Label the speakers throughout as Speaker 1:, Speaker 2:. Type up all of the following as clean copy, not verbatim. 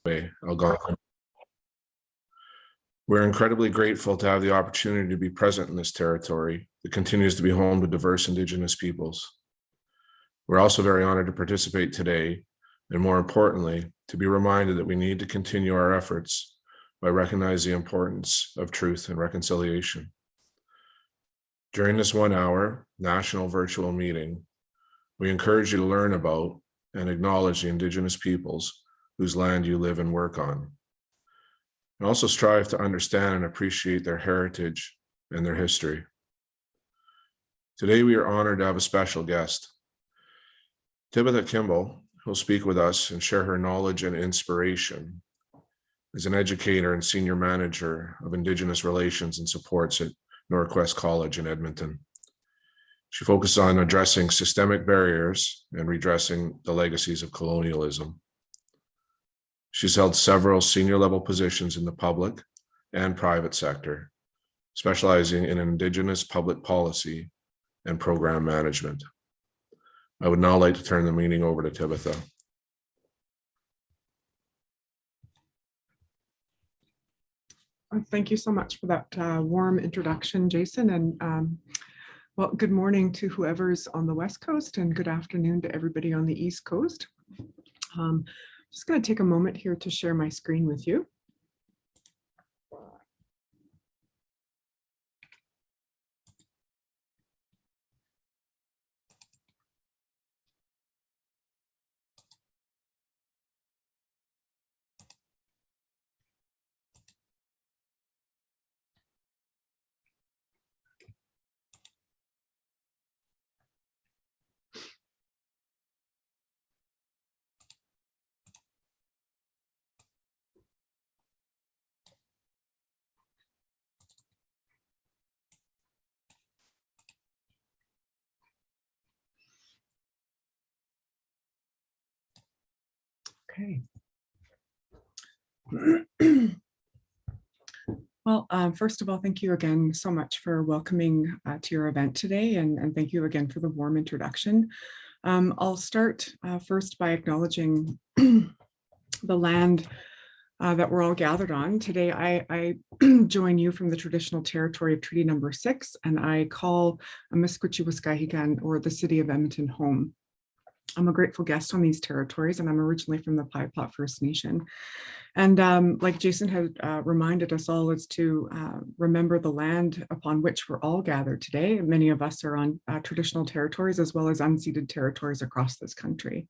Speaker 1: Algonquin. We're incredibly grateful to have the opportunity to be present in this territory that continues to be home to diverse Indigenous peoples. We're also very honored to participate today, and more importantly, to be reminded that we need to continue our efforts by recognizing the importance of truth and reconciliation. During this 1-hour national virtual meeting, we encourage you to learn about and acknowledge the Indigenous peoples whose land you live and work on, and also strive to understand and appreciate their heritage and their history. Today, we are honored to have a special guest, Tibetha Kemble, who will speak with us and share her knowledge and inspiration as an educator and senior manager of Indigenous relations and supports at Northwest College in Edmonton. She focuses on addressing systemic barriers and redressing the legacies of colonialism. She's held several senior level positions in the public and private sector, specializing in Indigenous public policy and program management. I would now like to turn the meeting over to Tibetha.
Speaker 2: Thank you so much for that warm introduction, Jason. And well, good morning to whoever's on the West Coast and good afternoon to everybody on the East Coast. Just going to take a moment here to share my screen with you. Okay. Well, first of all, thank you again so much for welcoming to your event today, and thank you again for the warm introduction. I'll start first by acknowledging the land that we're all gathered on. Today, I join you from the traditional territory of Treaty Number 6, and I call Amiskwichiwaskahikan, or the city of Edmonton, home. I'm a grateful guest on these territories, and I'm originally from the Pipeline First Nation. And like Jason had reminded us all, is to remember the land upon which we're all gathered today. Many of us are on traditional territories as well as unceded territories across this country.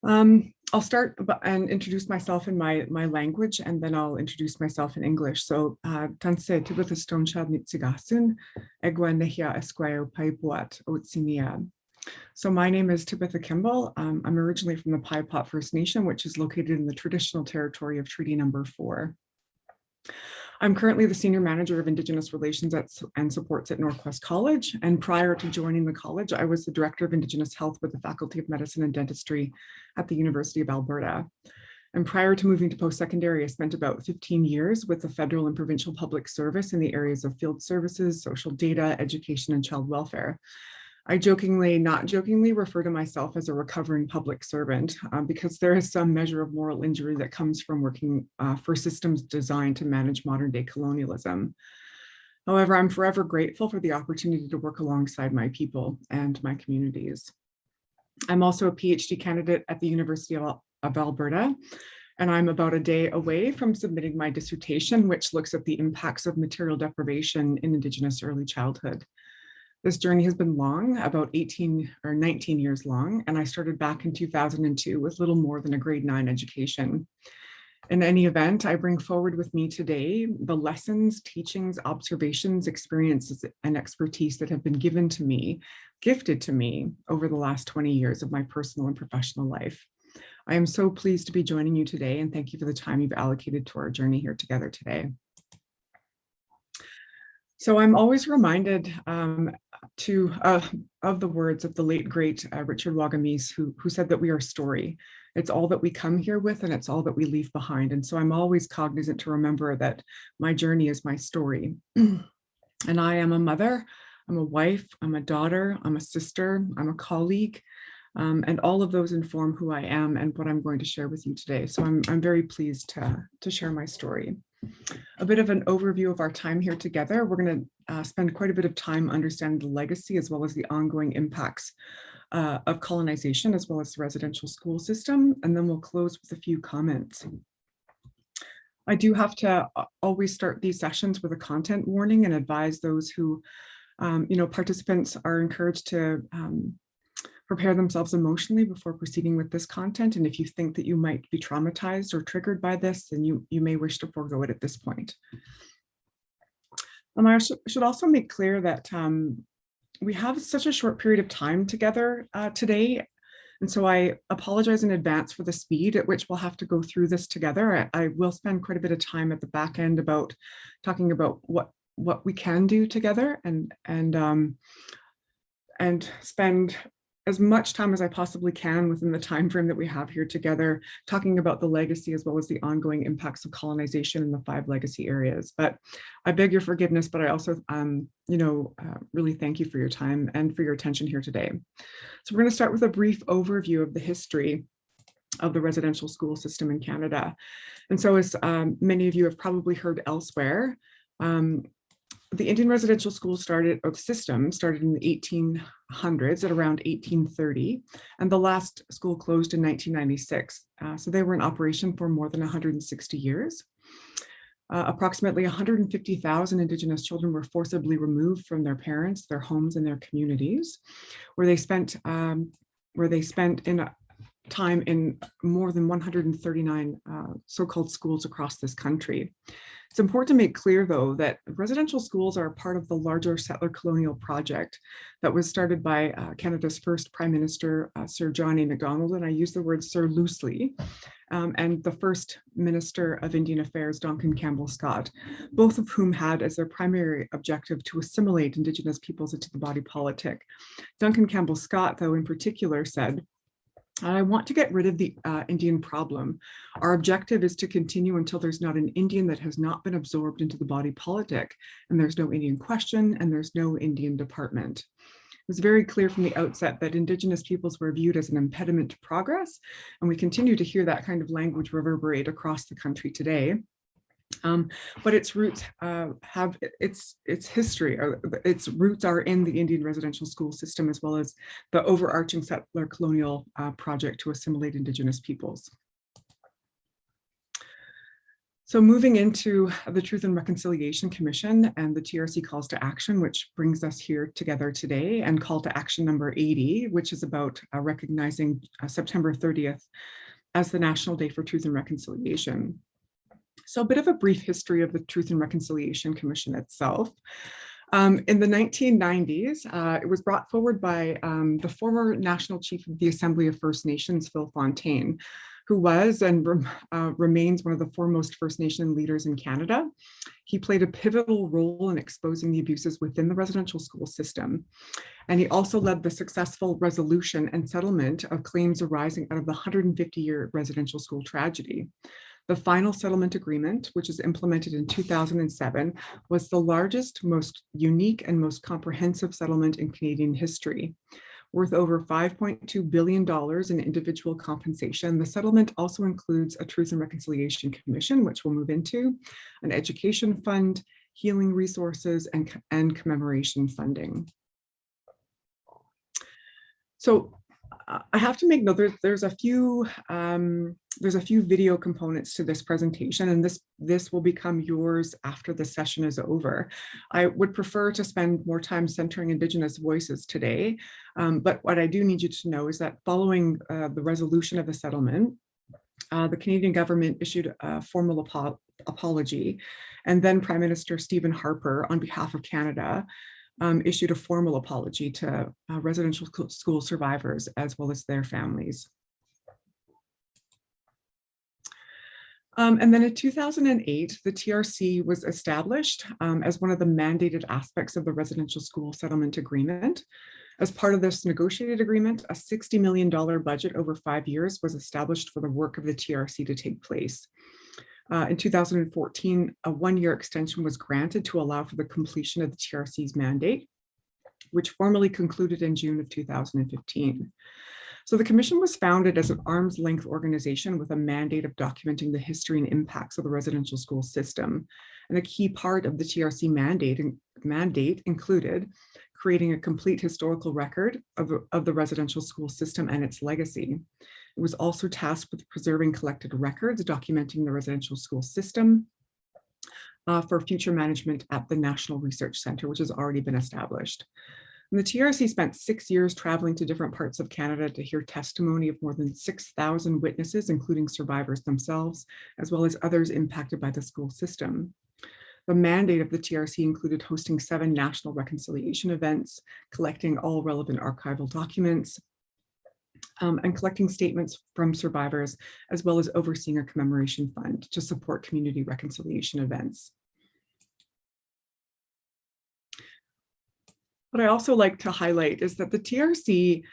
Speaker 2: I'll start and introduce myself in my language, and then I'll introduce myself in English. So, Tanse Tibetha Stonechild Nitsigasun, Egwa Nehia Esquire Paipuat Otsimia. So my name is Tibetha Kemble. I'm originally from the Pipeline First Nation, which is located in the traditional territory of Treaty Number 4. I'm currently the Senior Manager of Indigenous Relations and Supports at Northwest College. And prior to joining the college, I was the Director of Indigenous Health with the Faculty of Medicine and Dentistry at the University of Alberta. And prior to moving to post-secondary, I spent about 15 years with the federal and provincial public service in the areas of field services, social data, education, and child welfare. I jokingly, not jokingly, refer to myself as a recovering public servant because there is some measure of moral injury that comes from working for systems designed to manage modern day colonialism. However, I'm forever grateful for the opportunity to work alongside my people and my communities. I'm also a PhD candidate at the University of Alberta, and I'm about a day away from submitting my dissertation, which looks at the impacts of material deprivation in Indigenous early childhood. This journey has been long, about 18 or 19 years long, and I started back in 2002 with little more than a grade 9 education. In any event, I bring forward with me today the lessons, teachings, observations, experiences, and expertise that have been gifted to me over the last 20 years of my personal and professional life. I am so pleased to be joining you today, and thank you for the time you've allocated to our journey here together today. So I'm always reminded of the words of the late, great Richard Wagamese, who said that we are story. It's all that we come here with, and it's all that we leave behind. And so I'm always cognizant to remember that my journey is my story. And I am a mother, I'm a wife, I'm a daughter, I'm a sister, I'm a colleague, And all of those inform who I am and what I'm going to share with you today. So I'm very pleased to share my story. A bit of an overview of our time here together. We're going to spend quite a bit of time understanding the legacy as well as the ongoing impacts of colonization, as well as the residential school system. And then we'll close with a few comments. I do have to always start these sessions with a content warning and advise those who, participants are encouraged to prepare themselves emotionally before proceeding with this content. And if you think that you might be traumatized or triggered by this, then you may wish to forego it at this point. I should also make clear that we have such a short period of time together today. And so I apologize in advance for the speed at which we'll have to go through this together. I will spend quite a bit of time at the back end about talking about what we can do together and spend as much time as I possibly can within the time frame that we have here together, talking about the legacy as well as the ongoing impacts of colonization in the 5 legacy areas. But I beg your forgiveness, but I also, really thank you for your time and for your attention here today. So we're going to start with a brief overview of the history of the residential school system in Canada. And so as many of you have probably heard elsewhere, the Indian residential school system started in the 1800s at around 1830, and the last school closed in 1996. So they were in operation for more than 160 years. Approximately 150,000 Indigenous children were forcibly removed from their parents, their homes, and their communities, where they spent time in more than 139 so-called schools across this country. It's important to make clear, though, that residential schools are part of the larger settler colonial project that was started by Canada's first Prime Minister, Sir John A. Macdonald, and I use the word Sir loosely, and the first Minister of Indian Affairs, Duncan Campbell Scott, both of whom had as their primary objective to assimilate Indigenous peoples into the body politic. Duncan Campbell Scott, though, in particular said, "I want to get rid of the Indian problem. Our objective is to continue until there's not an Indian that has not been absorbed into the body politic, and there's no Indian question, and there's no Indian department." It was very clear from the outset that Indigenous peoples were viewed as an impediment to progress, and we continue to hear that kind of language reverberate across the country today. But its roots have its history, or its roots are in the Indian residential school system, as well as the overarching settler colonial project to assimilate Indigenous peoples. So moving into the Truth and Reconciliation Commission and the TRC calls to action, which brings us here together today, and call to action number 80, which is about recognizing September 30th as the National Day for Truth and Reconciliation. So a bit of a brief history of the Truth and Reconciliation Commission itself. In the 1990s, it was brought forward by the former National Chief of the Assembly of First Nations, Phil Fontaine, who was and remains one of the foremost First Nation leaders in Canada. He played a pivotal role in exposing the abuses within the residential school system. And he also led the successful resolution and settlement of claims arising out of the 150-year residential school tragedy. The final settlement agreement, which was implemented in 2007, was the largest, most unique, and most comprehensive settlement in Canadian history. Worth over $5.2 billion in individual compensation, the settlement also includes a Truth and Reconciliation Commission, which we'll move into, an education fund, healing resources, and commemoration funding. So I have to make note, there's a few video components to this presentation, and this will become yours after the session is over. I would prefer to spend more time centering Indigenous voices today, but what I do need you to know is that following the resolution of the settlement, the Canadian government issued a formal apology, and then Prime Minister Stephen Harper, on behalf of Canada, issued a formal apology to residential school survivors as well as their families. And then in 2008, the TRC was established as one of the mandated aspects of the residential school settlement agreement. As part of this negotiated agreement, a $60 million budget over 5 years was established for the work of the TRC to take place. In 2014, a one-year extension was granted to allow for the completion of the TRC's mandate, which formally concluded in June of 2015. So the Commission was founded as an arm's length organization with a mandate of documenting the history and impacts of the residential school system. And a key part of the TRC mandate included creating a complete historical record of the residential school system and its legacy. It was also tasked with preserving collected records documenting the residential school system for future management at the National Research Centre, which has already been established. And the TRC spent 6 years traveling to different parts of Canada to hear testimony of more than 6,000 witnesses, including survivors themselves, as well as others impacted by the school system. The mandate of the TRC included hosting 7 national reconciliation events, collecting all relevant archival documents, and collecting statements from survivors, as well as overseeing a commemoration fund to support community reconciliation events. What I also like to highlight is that the TRC,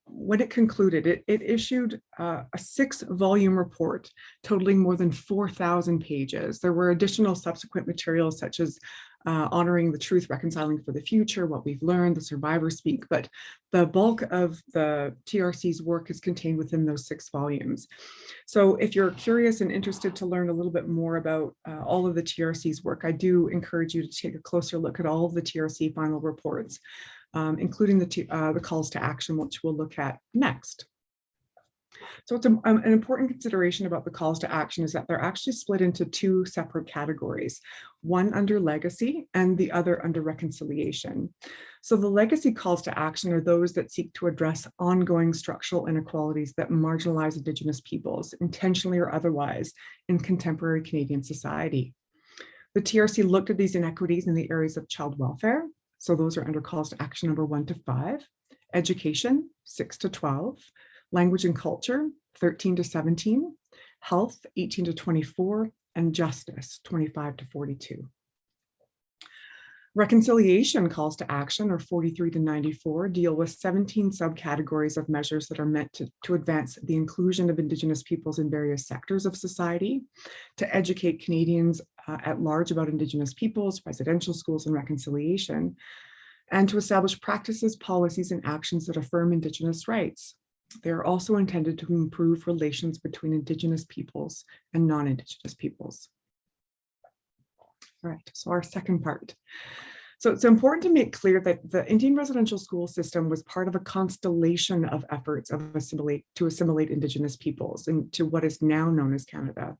Speaker 2: when it concluded, it issued a 6-volume report totaling more than 4,000 pages. There were additional subsequent materials such as honoring the truth, reconciling for the future, what we've learned, the survivor speak, but the bulk of the TRC's work is contained within those 6 volumes. So if you're curious and interested to learn a little bit more about all of the TRC's work, I do encourage you to take a closer look at all of the TRC final reports, including the calls to action, which we'll look at next. So it's an important consideration about the calls to action is that they're actually split into 2 separate categories, one under legacy and the other under reconciliation. So the legacy calls to action are those that seek to address ongoing structural inequalities that marginalize Indigenous peoples, intentionally or otherwise, in contemporary Canadian society. The TRC looked at these inequities in the areas of child welfare. So those are under calls to action number 1 to 5, education 6 to 12, language and culture, 13 to 17, health, 18 to 24, and justice, 25 to 42. Reconciliation calls to action, or 43 to 94, deal with 17 subcategories of measures that are meant to advance the inclusion of Indigenous peoples in various sectors of society, to educate Canadians at large about Indigenous peoples, residential schools, and reconciliation, and to establish practices, policies, and actions that affirm Indigenous rights. They are also intended to improve relations between Indigenous peoples and non-Indigenous peoples. All right, so our second part. So it's important to make clear that the Indian residential school system was part of a constellation of efforts to assimilate Indigenous peoples into what is now known as Canada.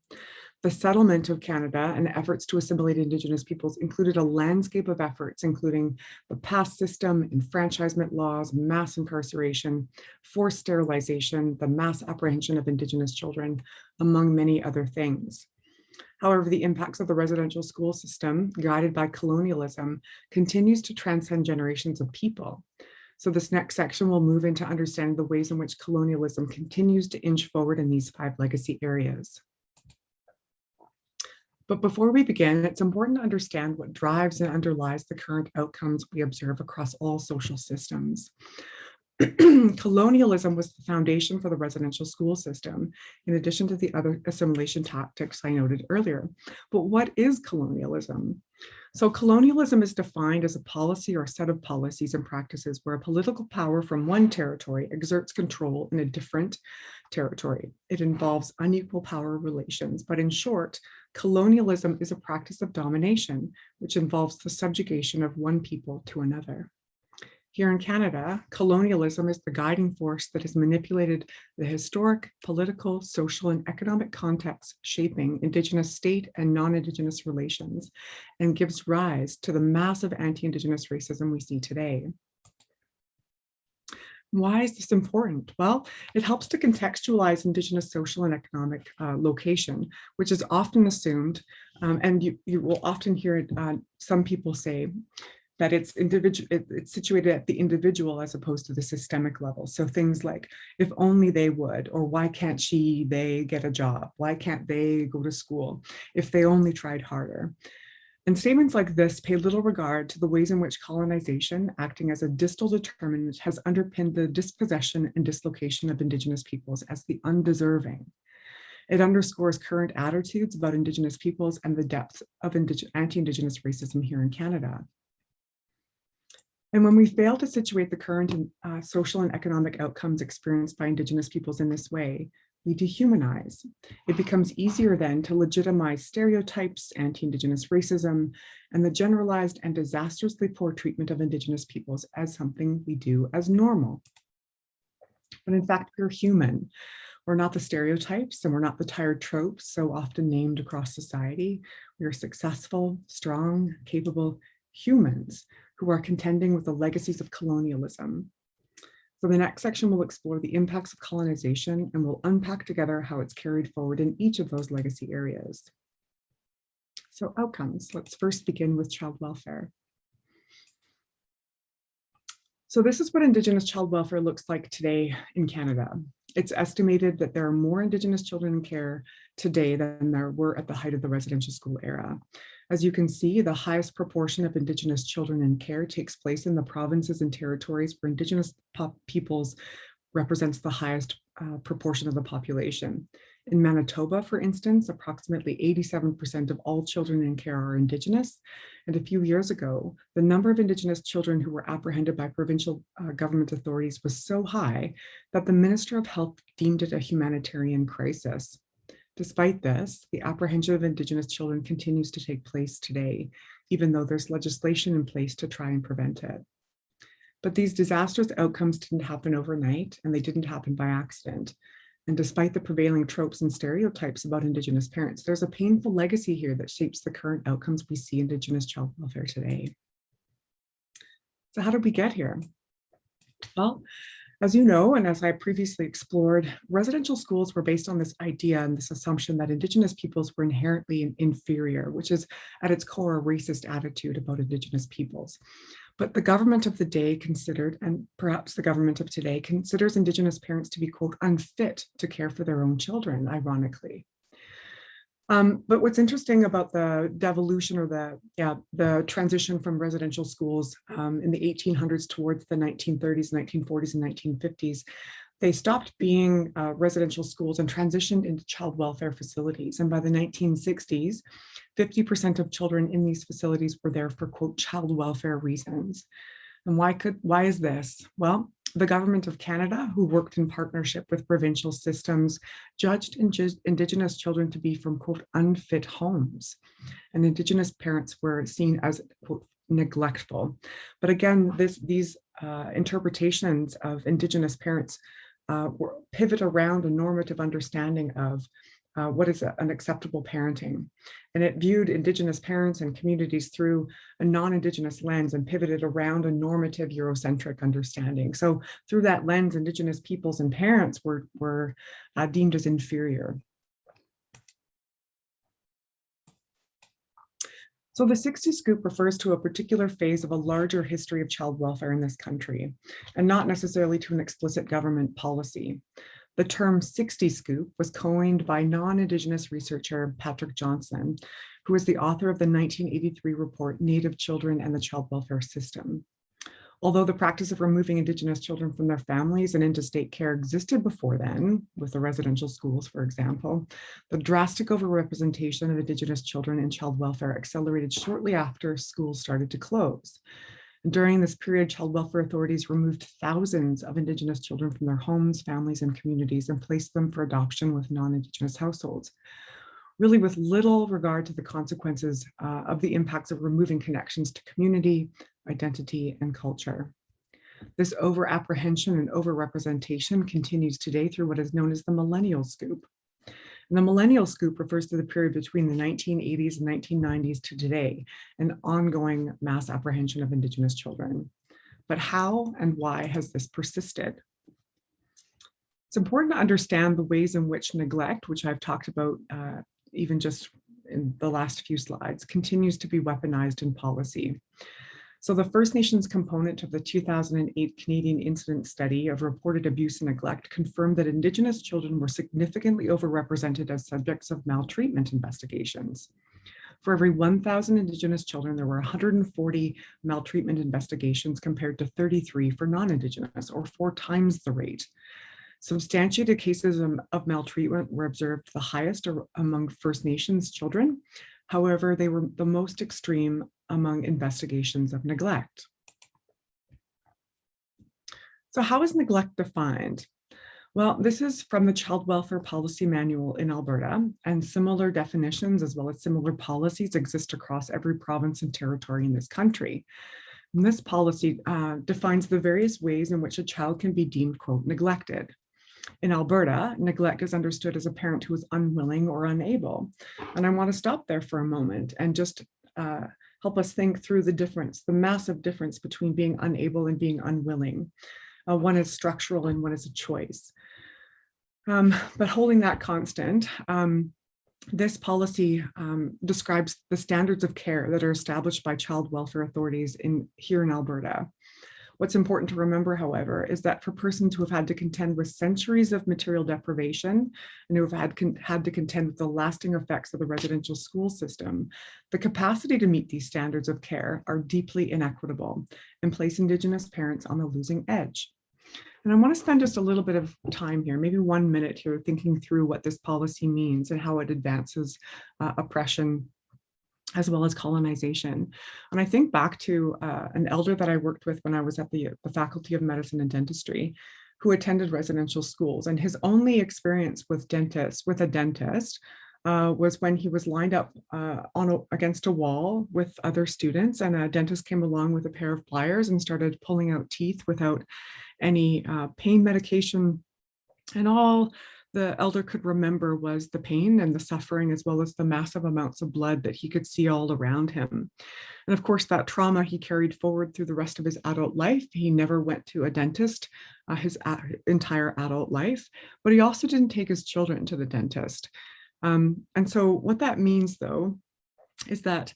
Speaker 2: The settlement of Canada and efforts to assimilate Indigenous peoples included a landscape of efforts, including the pass system, enfranchisement laws, mass incarceration, forced sterilization, the mass apprehension of Indigenous children, among many other things. However, the impacts of the residential school system, guided by colonialism, continues to transcend generations of people. So this next section will move into understanding the ways in which colonialism continues to inch forward in these 5 legacy areas. But before we begin, it's important to understand what drives and underlies the current outcomes we observe across all social systems. Colonialism was the foundation for the residential school system, in addition to the other assimilation tactics I noted earlier. But what is colonialism? So colonialism is defined as a policy or a set of policies and practices where a political power from one territory exerts control in a different territory. It involves unequal power relations, but in short, colonialism is a practice of domination, which involves the subjugation of one people to another. Here in Canada, colonialism is the guiding force that has manipulated the historic, political, social, and economic context shaping Indigenous state and non-Indigenous relations, and gives rise to the massive anti-Indigenous racism we see today. Why is this important? Well, it helps to contextualize Indigenous social and economic location, which is often assumed, and you will often hear some people say, that it's situated at the individual as opposed to the systemic level. So things like, if only they would, or why can't they get a job? Why can't they go to school? If they only tried harder. And statements like this pay little regard to the ways in which colonization, acting as a distal determinant, has underpinned the dispossession and dislocation of Indigenous peoples as the undeserving. It underscores current attitudes about Indigenous peoples and the depth of anti-Indigenous racism here in Canada. And when we fail to situate the current social and economic outcomes experienced by Indigenous peoples in this way, we dehumanize. It becomes easier then to legitimize stereotypes, anti-Indigenous racism, and the generalized and disastrously poor treatment of Indigenous peoples as something we do as normal. But in fact, we're human. We're not the stereotypes and we're not the tired tropes so often named across society. We are successful, strong, capable humans who are contending with the legacies of colonialism. So the next section will explore the impacts of colonization and we'll unpack together how it's carried forward in each of those legacy areas. So outcomes, let's first begin with child welfare. So this is what Indigenous child welfare looks like today in Canada. It's estimated that there are more Indigenous children in care today than there were at the height of the residential school era. As you can see, the highest proportion of Indigenous children in care takes place in the provinces and territories where Indigenous peoples represents the highest proportion of the population. In Manitoba, for instance, approximately 87% of all children in care are Indigenous. And a few years ago, the number of Indigenous children who were apprehended by provincial government authorities was so high that the Minister of Health deemed it a humanitarian crisis. Despite this, the apprehension of Indigenous children continues to take place today, even though there's legislation in place to try and prevent it. But these disastrous outcomes didn't happen overnight, and they didn't happen by accident. And despite the prevailing tropes and stereotypes about Indigenous parents, there's a painful legacy here that shapes the current outcomes we see in Indigenous child welfare today. So how did we get here? Well, as you know, and as I previously explored, residential schools were based on this idea and this assumption that Indigenous peoples were inherently inferior, which is at its core a racist attitude about Indigenous peoples. But the government of the day considered, and perhaps the government of today, considers Indigenous parents to be, quote, unfit to care for their own children, ironically. But what's interesting about the devolution or the transition from residential schools in the 1800s towards the 1930s, 1940s, and 1950s, they stopped being residential schools and transitioned into child welfare facilities. And by the 1960s, 50% of children in these facilities were there for, quote, child welfare reasons. And why is this? Well, the government of Canada, who worked in partnership with provincial systems, judged Indigenous children to be from, quote, unfit homes. And Indigenous parents were seen as, quote, neglectful. But again, these interpretations of Indigenous parents pivot around a normative understanding of what is an acceptable parenting. And it viewed Indigenous parents and communities through a non-Indigenous lens and pivoted around a normative Eurocentric understanding. So through that lens, Indigenous peoples and parents were deemed as inferior. So the 60 scoop refers to a particular phase of a larger history of child welfare in this country, and not necessarily to an explicit government policy. The term 60 scoop was coined by non-Indigenous researcher Patrick Johnson, who is the author of the 1983 report, Native Children and the Child Welfare System. Although the practice of removing Indigenous children from their families and into state care existed before then, with the residential schools, for example, the drastic overrepresentation of Indigenous children in child welfare accelerated shortly after schools started to close. During this period, child welfare authorities removed thousands of Indigenous children from their homes, families, and communities and placed them for adoption with non-Indigenous households, really with little regard to the consequences of the impacts of removing connections to community, identity, and culture. This over-apprehension and over-representation continues today through what is known as the millennial scoop. And the millennial scoop refers to the period between the 1980s and 1990s to today, an ongoing mass apprehension of Indigenous children. But how and why has this persisted? It's important to understand the ways in which neglect, which I've talked about even just in the last few slides, continues to be weaponized in policy. So the First Nations component of the 2008 Canadian Incident Study of reported abuse and neglect confirmed that Indigenous children were significantly overrepresented as subjects of maltreatment investigations. For every 1,000 Indigenous children, there were 140 maltreatment investigations compared to 33 for non-Indigenous, or 4 times the rate. Substantiated cases of maltreatment were observed the highest among First Nations children. However, they were the most extreme among investigations of neglect. So how is neglect defined? Well, this is from the Child Welfare Policy Manual in Alberta, and similar definitions as well as similar policies exist across every province and territory in this country. And this policy defines the various ways in which a child can be deemed, quote, neglected. In Alberta, neglect is understood as a parent who is unwilling or unable. And I want to stop there for a moment and just help us think through the difference, the massive difference between being unable and being unwilling. One is structural and one is a choice. But holding that constant, this policy describes the standards of care that are established by child welfare authorities here in Alberta. What's important to remember, however, is that for persons who have had to contend with centuries of material deprivation and who have had to contend with the lasting effects of the residential school system, the capacity to meet these standards of care are deeply inequitable and place Indigenous parents on the losing edge. And I want to spend just a little bit of time here, maybe 1 minute here, thinking through what this policy means and how it advances oppression as well as colonization. And I think back to an elder that I worked with when I was at the Faculty of Medicine and Dentistry, who attended residential schools. And his only experience with a dentist was when he was lined up against a wall with other students, and a dentist came along with a pair of pliers and started pulling out teeth without any pain medication. And all the elder could remember was the pain and the suffering, as well as the massive amounts of blood that he could see all around him. And of course, that trauma he carried forward through the rest of his adult life. He never went to a dentist his entire adult life, but he also didn't take his children to the dentist. And so what that means, though, is that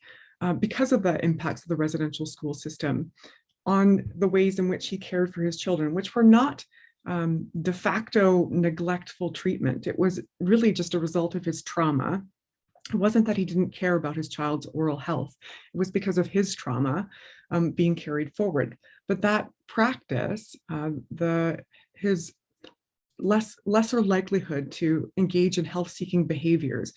Speaker 2: because of the impacts of the residential school system on the ways in which he cared for his children, which were not de facto neglectful treatment. It was really just a result of his trauma. It wasn't that he didn't care about his child's oral health. It was because of his trauma being carried forward. But that practice, his lesser likelihood to engage in health-seeking behaviors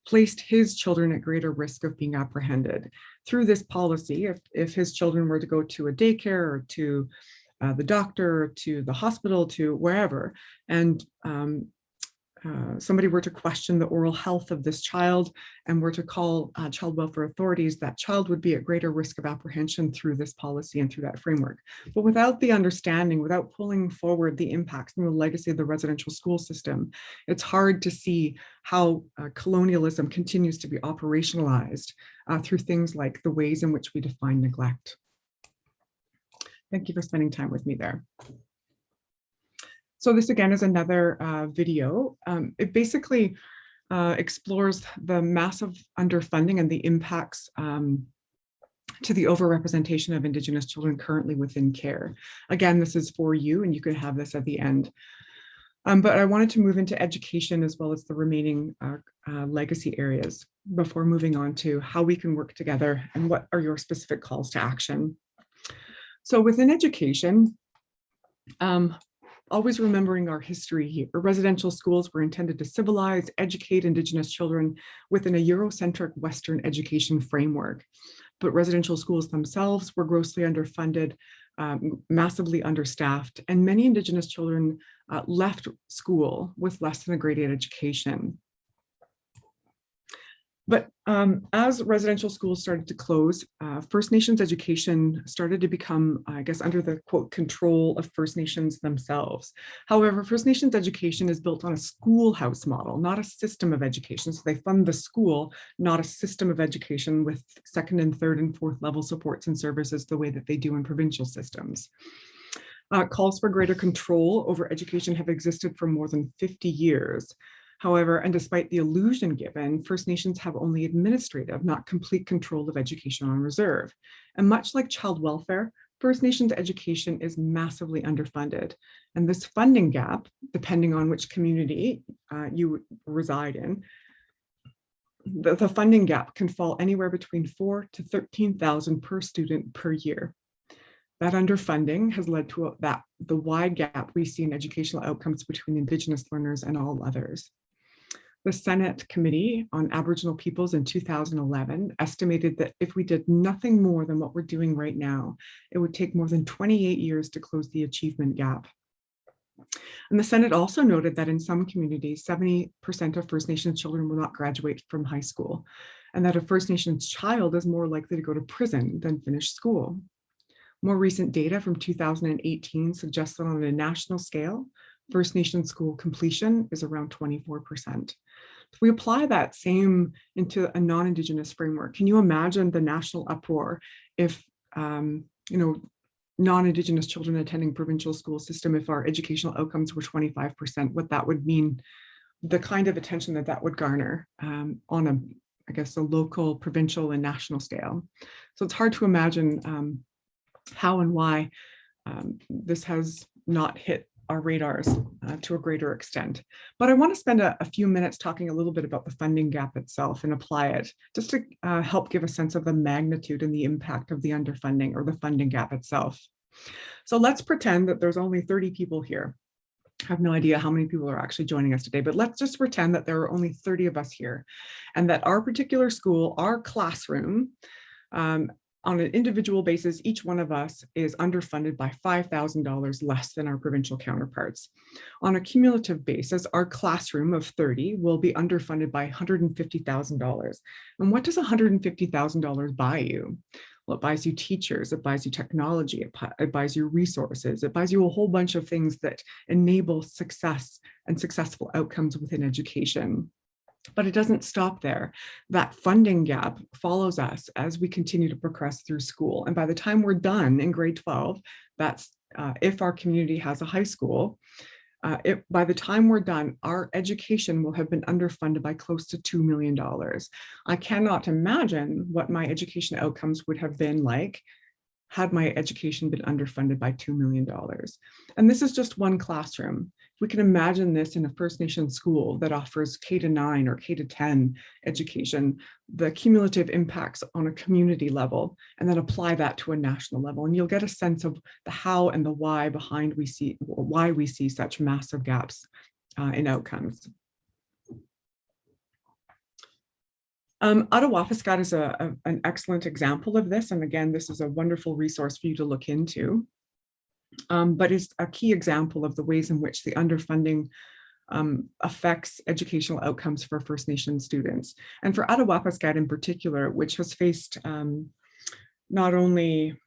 Speaker 2: placed his children at greater risk of being apprehended. Through this policy, if his children were to go to a daycare or to the doctor, to the hospital, to wherever, and somebody were to question the oral health of this child and were to call child welfare authorities, that child would be at greater risk of apprehension through this policy and through that framework. But without the understanding, without pulling forward the impacts and the legacy of the residential school system, it's hard to see how colonialism continues to be operationalized through things like the ways in which we define neglect. Thank you for spending time with me there. So this again is another video. It basically explores the massive underfunding and the impacts to the overrepresentation of Indigenous children currently within care. Again, this is for you, and you could have this at the end. But I wanted to move into education as well as the remaining legacy areas before moving on to how we can work together and what are your specific calls to action. So within education, always remembering our history here, residential schools were intended to civilize, educate Indigenous children within a Eurocentric Western education framework. But residential schools themselves were grossly underfunded, massively understaffed, and many Indigenous children left school with less than a grade 8 education. But as residential schools started to close, First Nations education started to become, I guess, under the quote, control of First Nations themselves. However, First Nations education is built on a schoolhouse model, not a system of education. So they fund the school, not a system of education with second and third and fourth level supports and services the way that they do in provincial systems. Calls for greater control over education have existed for more than 50 years. However, and despite the illusion given, First Nations have only administrative, not complete control of education on reserve. And much like child welfare, First Nations education is massively underfunded. And this funding gap, depending on which community you reside in, the funding gap can fall anywhere between $4,000 to $13,000 per student per year. That underfunding has led to the wide gap we see in educational outcomes between Indigenous learners and all others. The Senate Committee on Aboriginal Peoples in 2011 estimated that if we did nothing more than what we're doing right now, it would take more than 28 years to close the achievement gap. And the Senate also noted that in some communities, 70% of First Nations children will not graduate from high school, and that a First Nations child is more likely to go to prison than finish school. More recent data from 2018 suggests that on a national scale, First Nations school completion is around 24%. If we apply that same into a non-Indigenous framework, can you imagine the national uproar if non-Indigenous children attending provincial school system, if our educational outcomes were 25%, what that would mean, the kind of attention that that would garner on a local, provincial, and national scale. So it's hard to imagine how and why this has not hit our radars to a greater extent. But I want to spend a few minutes talking a little bit about the funding gap itself and apply it just to help give a sense of the magnitude and the impact of the underfunding or the funding gap itself. So let's pretend that there's only 30 people here. I have no idea how many people are actually joining us today, but let's just pretend that there are only 30 of us here and that our particular school, our classroom, on an individual basis, each one of us is underfunded by $5,000 less than our provincial counterparts. On a cumulative basis, our classroom of 30 will be underfunded by $150,000. And what does $150,000 buy you? Well, it buys you teachers, it buys you technology, it buys you resources, it buys you a whole bunch of things that enable success and successful outcomes within education. But it doesn't stop there. That funding gap follows us as we continue to progress through school. And by the time we're done in grade 12, that's if our community has a high school, by the time we're done, our education will have been underfunded by close to $2 million. I cannot imagine what my education outcomes would have been like had my education been underfunded by $2 million. And this is just one classroom. If we can imagine this in a First Nation school that offers K-9 or K-10 education, the cumulative impacts on a community level, and then apply that to a national level. And you'll get a sense of the how and the why behind why we see such massive gaps in outcomes. Attawapiskat is an excellent example of this. And again, this is a wonderful resource for you to look into. But is a key example of the ways in which the underfunding affects educational outcomes for First Nation students. And for Attawapiskat in particular, which has faced not only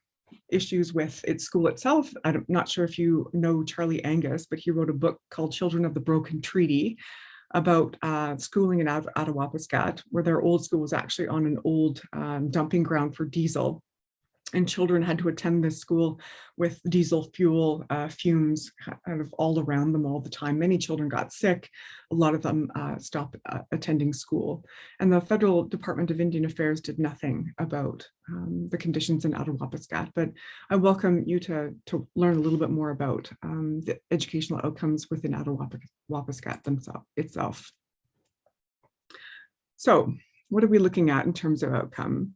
Speaker 2: issues with its school itself. I'm not sure if you know Charlie Angus, but he wrote a book called Children of the Broken Treaty about schooling in Attawapiskat, where their old school was actually on an old dumping ground for diesel. And children had to attend this school with diesel fuel fumes kind of all around them all the time. Many children got sick. A lot of them stopped attending school. And the Federal Department of Indian Affairs did nothing about the conditions in Attawapiskat. But I welcome you to learn a little bit more about the educational outcomes within Attawapiskat itself. So what are we looking at in terms of outcome?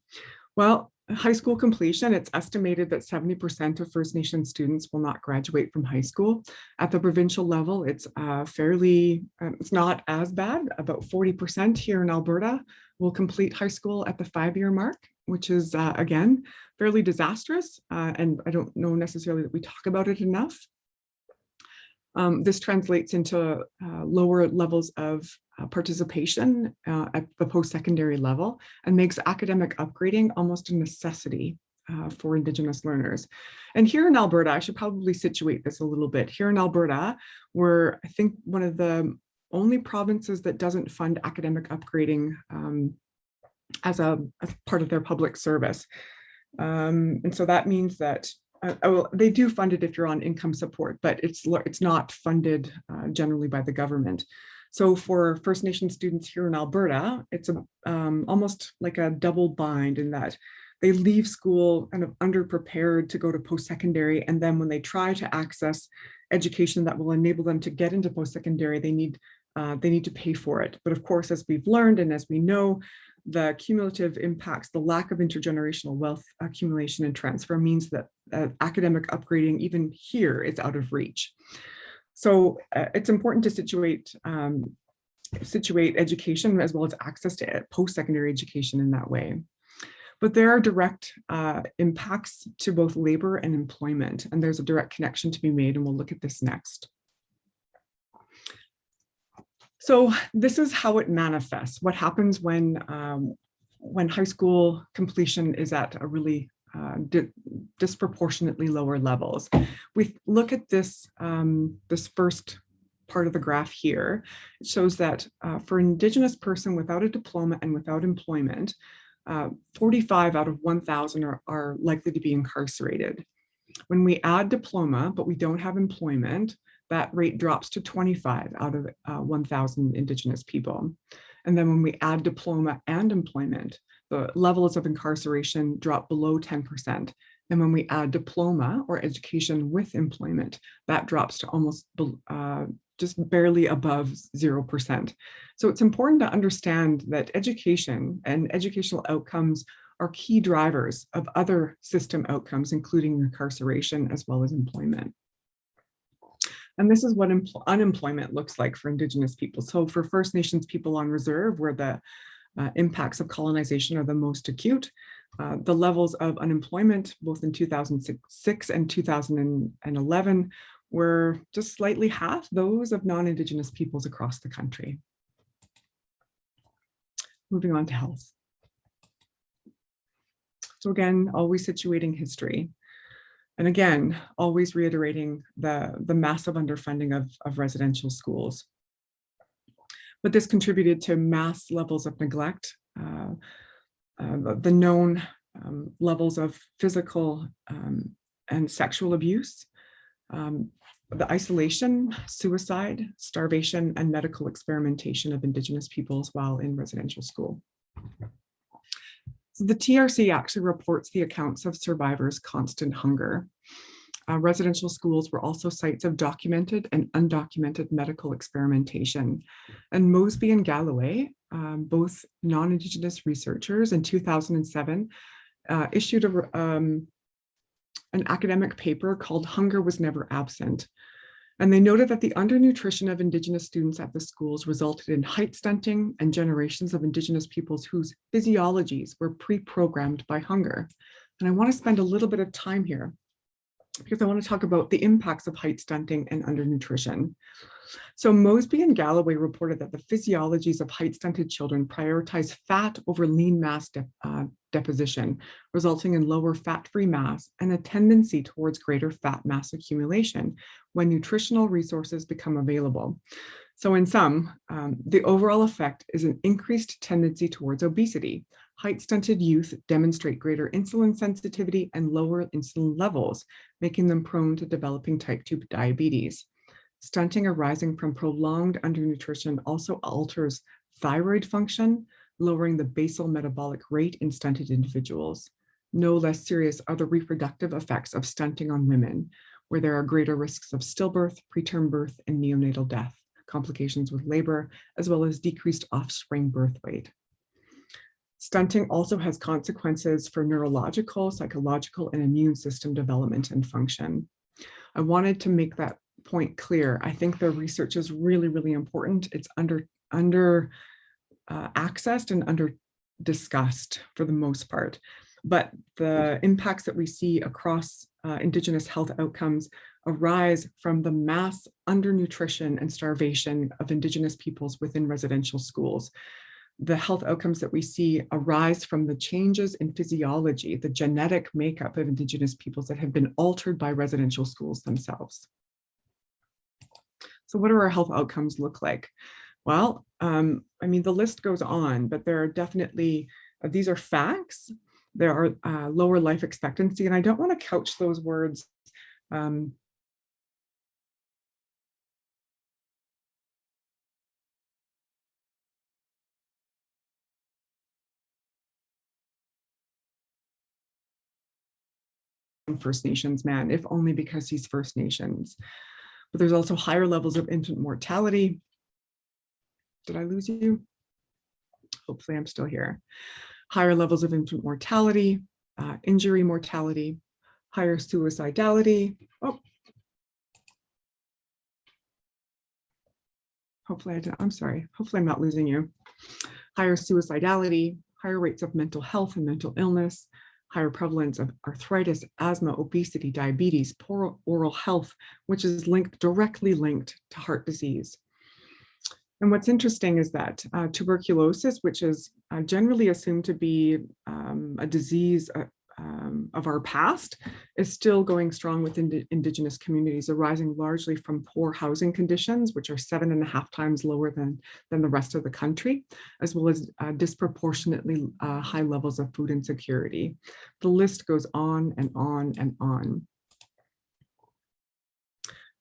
Speaker 2: Well, high school completion, it's estimated that 70% of First Nation students will not graduate from high school. At the provincial level, it's it's not as bad. About 40% here in Alberta will complete high school at the 5-year mark, which is, again, fairly disastrous. And I don't know necessarily that we talk about it enough. This translates into lower levels of participation at the post-secondary level and makes academic upgrading almost a necessity for Indigenous learners. And here in Alberta, I should probably situate this a little bit. Here in Alberta, we're, I think, one of the only provinces that doesn't fund academic upgrading as part of their public service. And so that means that they do fund it if you're on income support, but it's not funded generally by the government. So for First Nation students here in Alberta, it's almost like a double bind in that they leave school kind of underprepared to go to post-secondary, and then when they try to access education that will enable them to get into post-secondary, they need to pay for it. But of course, as we've learned and as we know, the cumulative impacts, the lack of intergenerational wealth accumulation and transfer means that academic upgrading even here is out of reach. So it's important to situate situate education as well as access to post-secondary education in that way. But there are direct impacts to both labor and employment, and there's a direct connection to be made, and we'll look at this next. So this is how it manifests. What happens when high school completion is at a really disproportionately lower levels. We look at this, this first part of the graph here. It shows that for an Indigenous person without a diploma and without employment, 45 out of 1,000 are likely to be incarcerated. When we add diploma, but we don't have employment, that rate drops to 25 out of 1,000 Indigenous people. And then when we add diploma and employment, the levels of incarceration drop below 10%. And when we add diploma or education with employment, that drops to almost just barely above 0%. So it's important to understand that education and educational outcomes are key drivers of other system outcomes, including incarceration as well as employment. And this is what unemployment looks like for Indigenous people. So for First Nations people on reserve, where the impacts of colonization are the most acute, the levels of unemployment, both in 2006 and 2011, were just slightly half those of non-Indigenous peoples across the country. Moving on to health. So again, always situating history. And again, always reiterating the massive underfunding of residential schools. But this contributed to mass levels of neglect, the known levels of physical and sexual abuse, the isolation, suicide, starvation, and medical experimentation of Indigenous peoples while in residential school. So the TRC actually reports the accounts of survivors' constant hunger. Residential schools were also sites of documented and undocumented medical experimentation. And Mosby and Galloway, both non-Indigenous researchers in 2007, issued an academic paper called "Hunger Was Never Absent." And they noted that the undernutrition of Indigenous students at the schools resulted in height stunting and generations of Indigenous peoples whose physiologies were pre-programmed by hunger. And I want to spend a little bit of time here because I want to talk about the impacts of height stunting and undernutrition. So Mosby and Galloway reported that the physiologies of height-stunted children prioritize fat over lean mass deposition, resulting in lower fat-free mass and a tendency towards greater fat mass accumulation when nutritional resources become available. So in sum, the overall effect is an increased tendency towards obesity. Height-stunted youth demonstrate greater insulin sensitivity and lower insulin levels, making them prone to developing type 2 diabetes. Stunting arising from prolonged undernutrition also alters thyroid function, lowering the basal metabolic rate in stunted individuals. No less serious are the reproductive effects of stunting on women, where there are greater risks of stillbirth, preterm birth, and neonatal death, complications with labor, as well as decreased offspring birth weight. Stunting also has consequences for neurological, psychological, and immune system development and function. I wanted to make that point clear. I think the research is really, really important. It's under accessed and under discussed for the most part. But the impacts that we see across Indigenous health outcomes arise from the mass undernutrition and starvation of Indigenous peoples within residential schools. The health outcomes that we see arise from the changes in physiology, the genetic makeup of Indigenous peoples that have been altered by residential schools themselves. So what do our health outcomes look like? Well, I mean, the list goes on, but there are definitely, these are facts. There are lower life expectancy, and I don't want to couch those words First Nations man, if only because he's First Nations. But there's also higher levels of infant mortality. Did I lose you? Hopefully I'm still here. Higher levels of infant mortality, injury mortality, higher suicidality. Oh, I'm sorry, hopefully I'm not losing you. Higher suicidality, higher rates of mental health and mental illness, higher prevalence of arthritis, asthma, obesity, diabetes, poor oral health, which is directly linked to heart disease. And what's interesting is that tuberculosis, which is generally assumed to be a disease of our past, is still going strong within Indigenous communities, arising largely from poor housing conditions, which are 7.5 times lower than the rest of the country, as well as disproportionately high levels of food insecurity. The list goes on and on and on.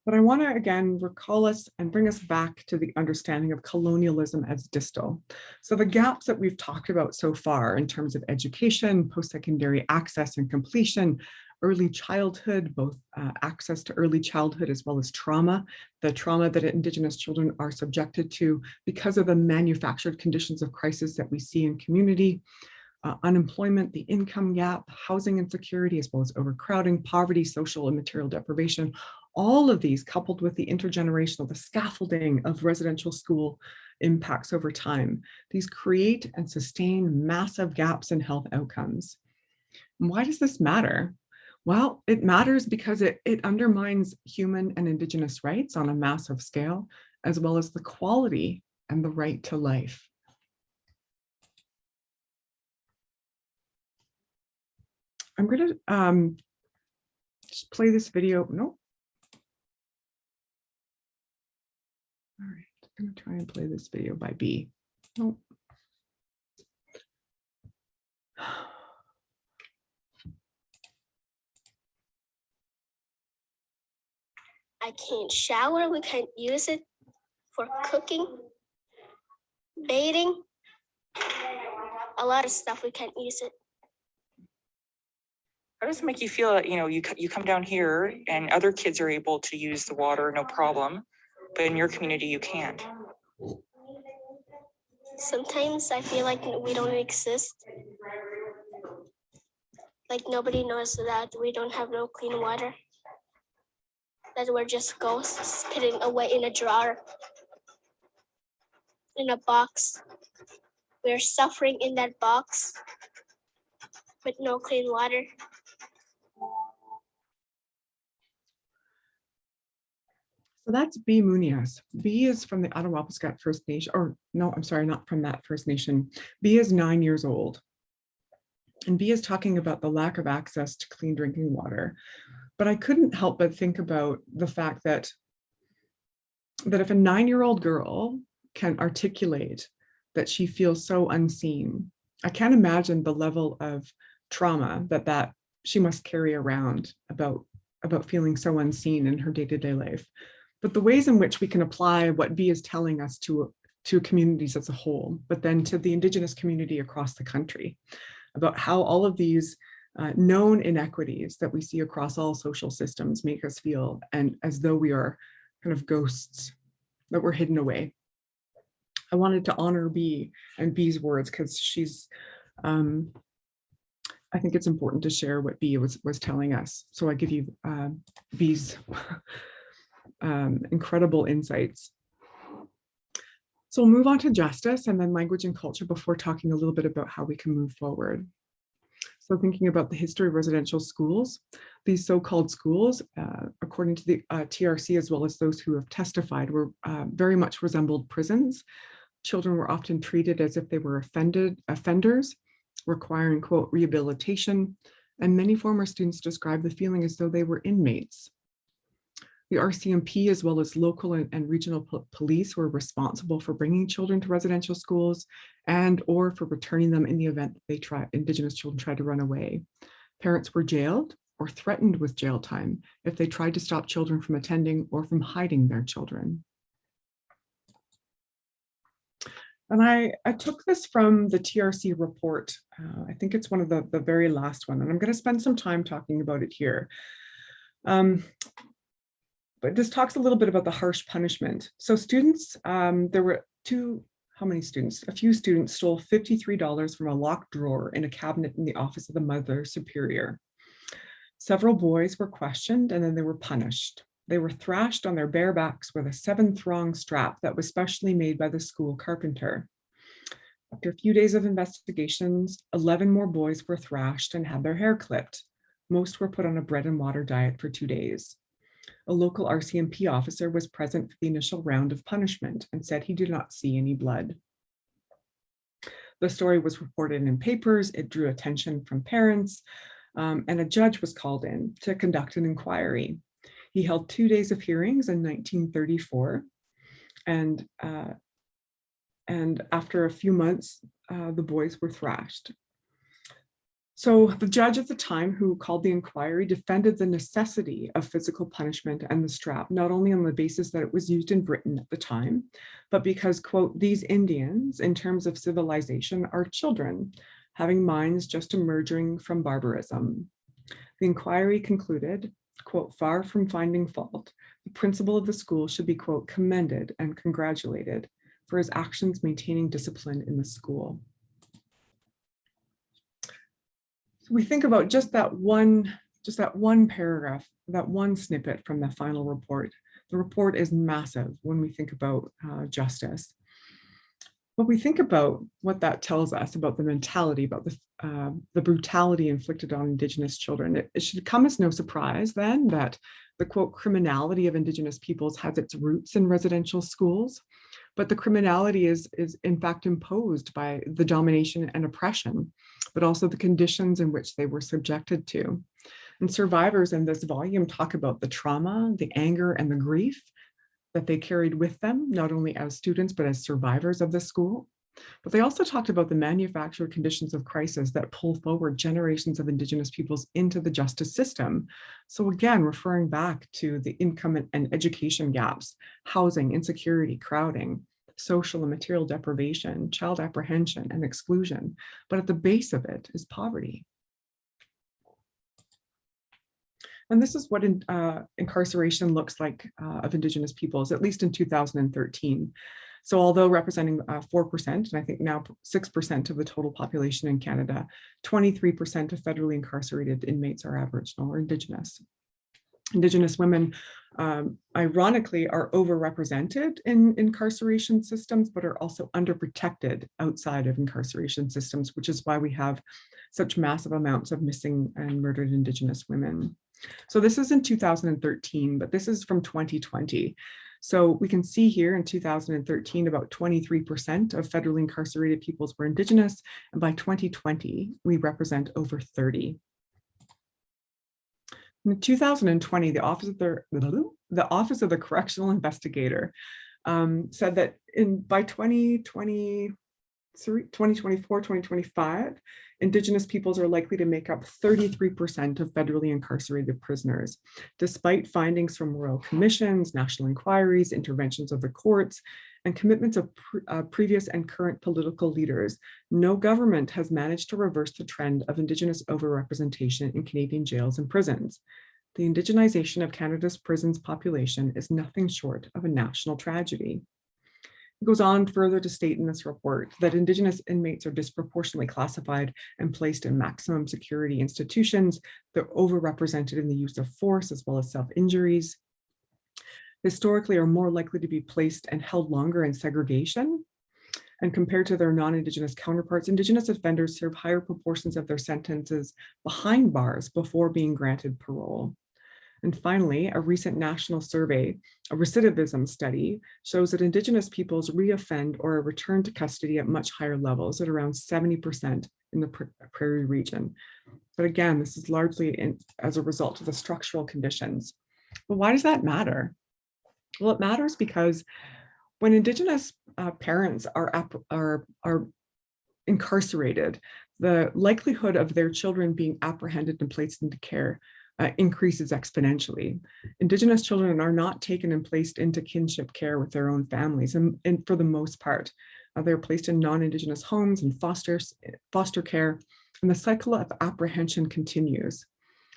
Speaker 2: But I want to again recall us and bring us back to the understanding of colonialism as distal. So the gaps that we've talked about so far in terms of education, post-secondary access and completion, early childhood, both access to early childhood as well as trauma, the trauma that Indigenous children are subjected to because of the manufactured conditions of crisis that we see in community, unemployment, the income gap, housing insecurity, as well as overcrowding, poverty, social and material deprivation. All of these, coupled with the intergenerational, the scaffolding of residential school impacts over time, these create and sustain massive gaps in health outcomes. And why does this matter? Well, it matters because it undermines human and Indigenous rights on a massive scale, as well as the quality and the right to life. I'm going to just play this video. No. All right, I'm going to try and play this video by B. Nope.
Speaker 3: I can't shower. We can't use it for cooking, bathing, a lot of stuff. We can't use it.
Speaker 4: How does it make you feel that, you come down here and other kids are able to use the water, no problem, but in your community, you can't?
Speaker 3: Sometimes I feel like we don't exist. Like nobody knows that we don't have no clean water. That we're just ghosts hidden away in a drawer, in a box. We're suffering in that box with no clean water.
Speaker 2: So that's B. Munias. B is from the Attawapiskat First Nation, or no, I'm sorry, not from that First Nation. B is 9 years old. And B is talking about the lack of access to clean drinking water. But I couldn't help but think about the fact that if a 9-year-old girl can articulate that she feels so unseen, I can't imagine the level of trauma that she must carry around about feeling so unseen in her day-to-day life. But the ways in which we can apply what B is telling us to communities as a whole, but then to the Indigenous community across the country, about how all of these known inequities that we see across all social systems make us feel and as though we are kind of ghosts that were hidden away. I wanted to honor B and B's words because she's, I think it's important to share what B was telling us. So I give you B's incredible insights. So we'll move on to justice and then language and culture before talking a little bit about how we can move forward. So thinking about the history of residential schools, these so-called schools, according to the TRC, as well as those who have testified, were very much resembled prisons. Children were often treated as if they were offenders, requiring, quote, rehabilitation. And many former students described the feeling as though they were inmates. The RCMP, as well as local and regional police, were responsible for bringing children to residential schools and or for returning them in the event that Indigenous children tried to run away. Parents were jailed or threatened with jail time if they tried to stop children from attending or from hiding their children. And I took this from the TRC report. I think it's one of the very last one, and I'm going to spend some time talking about it here. But this talks a little bit about the harsh punishment. So students, there were a few students stole $53 from a locked drawer in a cabinet in the office of the Mother Superior. Several boys were questioned and then they were punished. They were thrashed on their bare backs with a 7-thong strap that was specially made by the school carpenter. After a few days of investigations, 11 more boys were thrashed and had their hair clipped. Most were put on a bread and water diet for 2 days. A local RCMP officer was present for the initial round of punishment and said he did not see any blood. The story was reported in papers, it drew attention from parents, and a judge was called in to conduct an inquiry. He held 2 days of hearings in 1934, and after a few months, the boys were thrashed. So the judge at the time who called the inquiry defended the necessity of physical punishment and the strap, not only on the basis that it was used in Britain at the time, but because, quote, these Indians, in terms of civilization, are children, having minds just emerging from barbarism. The inquiry concluded, quote, far from finding fault, the principal of the school should be, quote, commended and congratulated for his actions maintaining discipline in the school. So we think about just that one paragraph, that one snippet from the final report. The report is massive when we think about justice. When we think about what that tells us about the mentality, about the brutality inflicted on Indigenous children, it should come as no surprise then that the, quote, criminality of Indigenous peoples has its roots in residential schools, but the criminality is in fact imposed by the domination and oppression, but also the conditions in which they were subjected to. And survivors in this volume talk about the trauma, the anger, and the grief that they carried with them, not only as students, but as survivors of the school. But they also talked about the manufactured conditions of crisis that pull forward generations of Indigenous peoples into the justice system. So again, referring back to the income and education gaps, housing, insecurity, crowding, social and material deprivation, child apprehension, and exclusion. But at the base of it is poverty. And this is what incarceration looks like of Indigenous peoples, at least in 2013. So although representing 4%, and I think now 6% of the total population in Canada, 23% of federally incarcerated inmates are Aboriginal or Indigenous. Indigenous women, ironically, are overrepresented in incarceration systems, but are also underprotected outside of incarceration systems, which is why we have such massive amounts of missing and murdered Indigenous women. So this is in 2013, but this is from 2020. So we can see here in 2013, about 23% of federally incarcerated peoples were Indigenous, and by 2020, we represent over 30. In 2020, the Office of the Correctional Investigator said that by 2024, 2025, Indigenous peoples are likely to make up 33% of federally incarcerated prisoners. Despite findings from royal commissions, national inquiries, interventions of the courts, and commitments of previous and current political leaders, no government has managed to reverse the trend of Indigenous overrepresentation in Canadian jails and prisons. The Indigenization of Canada's prisons population is nothing short of a national tragedy. It goes on further to state in this report that Indigenous inmates are disproportionately classified and placed in maximum security institutions. They're overrepresented in the use of force as well as self-injuries. Historically, are more likely to be placed and held longer in segregation. And compared to their non-Indigenous counterparts, Indigenous offenders serve higher proportions of their sentences behind bars before being granted parole. And finally, a recent national survey, a recidivism study, shows that Indigenous peoples reoffend or return to custody at much higher levels, at around 70% in the Prairie region. But again, this is largely as a result of the structural conditions. But why does that matter? Well, it matters because when Indigenous parents are incarcerated, the likelihood of their children being apprehended and placed into care increases exponentially. Indigenous children are not taken and placed into kinship care with their own families, and for the most part, they're placed in non-Indigenous homes and foster care, and the cycle of apprehension continues.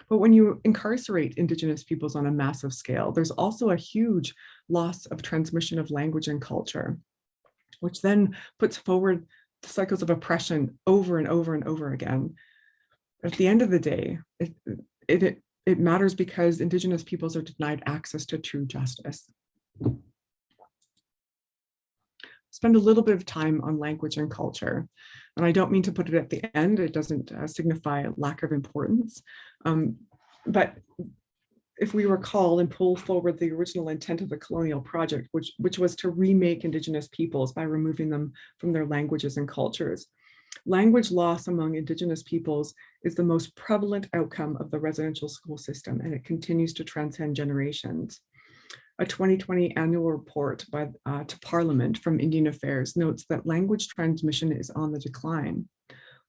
Speaker 2: But when you incarcerate Indigenous peoples on a massive scale, there's also a huge loss of transmission of language and culture, which then puts forward the cycles of oppression over and over and over again. At the end of the day, it matters because Indigenous peoples are denied access to true justice. Spend a little bit of time on language and culture. And I don't mean to put it at the end, it doesn't signify a lack of importance. But if we recall and pull forward the original intent of the colonial project, which was to remake Indigenous peoples by removing them from their languages and cultures. Language loss among Indigenous peoples is the most prevalent outcome of the residential school system, and it continues to transcend generations. A 2020 annual report to Parliament from Indian Affairs notes that language transmission is on the decline.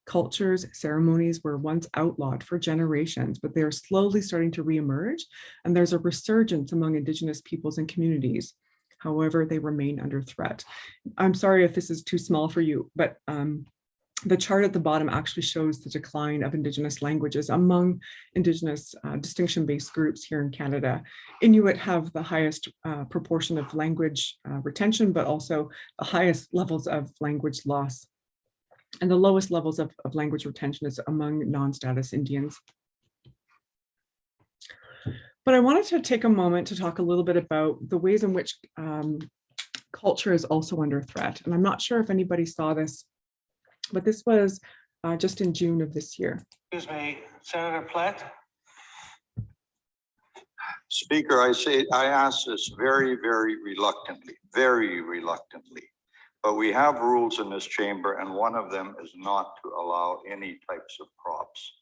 Speaker 2: Cultures, ceremonies were once outlawed for generations, but they are slowly starting to reemerge, and there's a resurgence among Indigenous peoples and communities. However, they remain under threat. I'm sorry if this is too small for you, but the chart at the bottom actually shows the decline of Indigenous languages among Indigenous distinction-based groups here in Canada. Inuit have the highest proportion of language retention, but also the highest levels of language loss. And the lowest levels of language retention is among non-status Indians. But I wanted to take a moment to talk a little bit about the ways in which culture is also under threat. And I'm not sure if anybody saw this, but this was just in June of this year.
Speaker 5: Excuse me, Senator Platt.
Speaker 6: Speaker, I ask this very, very reluctantly, but we have rules in this chamber, and one of them is not to allow any types of props.